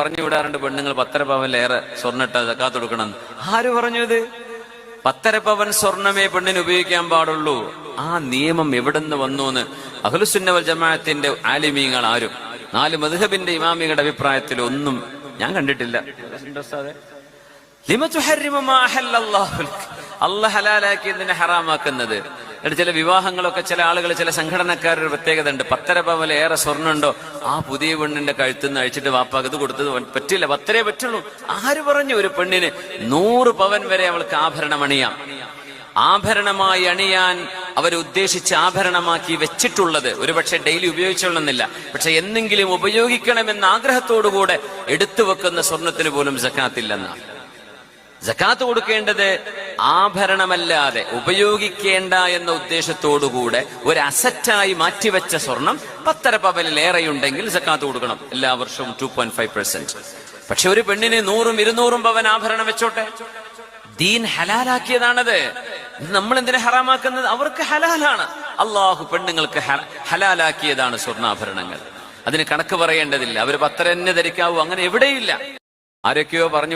പറഞ്ഞു വിടാറുണ്ട് പെണ്ണുങ്ങൾ 1.5 പവനിലേറെ സ്വർണ്ണിട്ട സക്കാത്ത് കൊടുക്കണം. ആര് പറഞ്ഞു ഇത്? 1.5 പവൻ സ്വർണമേ പെണ്ണിന് ഉപയോഗിക്കാൻ പാടുള്ളൂ. ആ നിയമം എവിടെന്ന് വന്നു എന്ന് അഹ്ലുസുന്ന വൽ ജമാഅത്തിന്റെ ആലിമീങ്ങൾ ആരും 4 മദ്ഹബിന്റെ ഇമാമികളുടെ അഭിപ്രായത്തിൽ ഒന്നും ഞാൻ കണ്ടിട്ടില്ല. അല്ലാഹ് ഹലാലാക്കിയതിനെ ഹറാമാക്കുന്നത്. ചില വിവാഹങ്ങളൊക്കെ ചില ആളുകൾ ചില സംഘടനക്കാരുടെ പ്രത്യേകത ഉണ്ട്. 1.5 പവനിലേറെ സ്വർണ്ണുണ്ടോ ആ പുതിയ പെണ്ണിന്റെ കഴുത്തുനിന്ന് അഴിച്ചിട്ട് വാപ്പാക്ക് ഇത് കൊടുത്തത് പറ്റില്ല, 10 പറ്റുള്ളൂ. ആര് പറഞ്ഞു? ഒരു പെണ്ണിന് 100 പവൻ വരെ അവൾക്ക് ആഭരണം അണിയാം. ആഭരണമായി അണിയാൻ അവരുദ്ദേശിച്ച ആഭരണമാക്കി വെച്ചിട്ടുള്ളത് ഒരുപക്ഷെ ഡെയിലി ഉപയോഗിച്ചോളുന്നില്ല, പക്ഷെ എന്തെങ്കിലും ഉപയോഗിക്കണമെന്ന ആഗ്രഹത്തോടുകൂടെ എടുത്തു വെക്കുന്ന സ്വർണത്തിന് പോലും സക്കാത്തില്ലെന്നാണ്. സക്കാത്ത് കൊടുക്കേണ്ടത് ആഭരണമല്ലാതെ ഉപയോഗിക്കേണ്ട എന്ന ഉദ്ദേശത്തോടുകൂടെ ഒരു അസറ്റായി മാറ്റിവെച്ച സ്വർണം 1.5 പവനിലേറെയുണ്ടെങ്കിൽ സക്കാത്ത് കൊടുക്കണം എല്ലാ വർഷവും 2.5%. പക്ഷെ ഒരു പെണ്ണിന് 100-200 പവൻ ആഭരണം വെച്ചോട്ടെ, ദീൻ ഹലാലാക്കിയതാണത്. നമ്മൾ എന്തിനാ ഹറാമാക്കുന്നത്? അവർക്ക് ഹലാലാണ്. അള്ളാഹു പെണ്ണുങ്ങൾക്ക് ഹലാലാക്കിയതാണ് സ്വർണ്ണാഭരണങ്ങൾ. അതിന് കണക്ക് പറയേണ്ടതില്ല. അവർ 10 തന്നെ ധരിക്കാവൂ, അങ്ങനെ എവിടെയില്ല. ആരൊക്കെയോ പറഞ്ഞു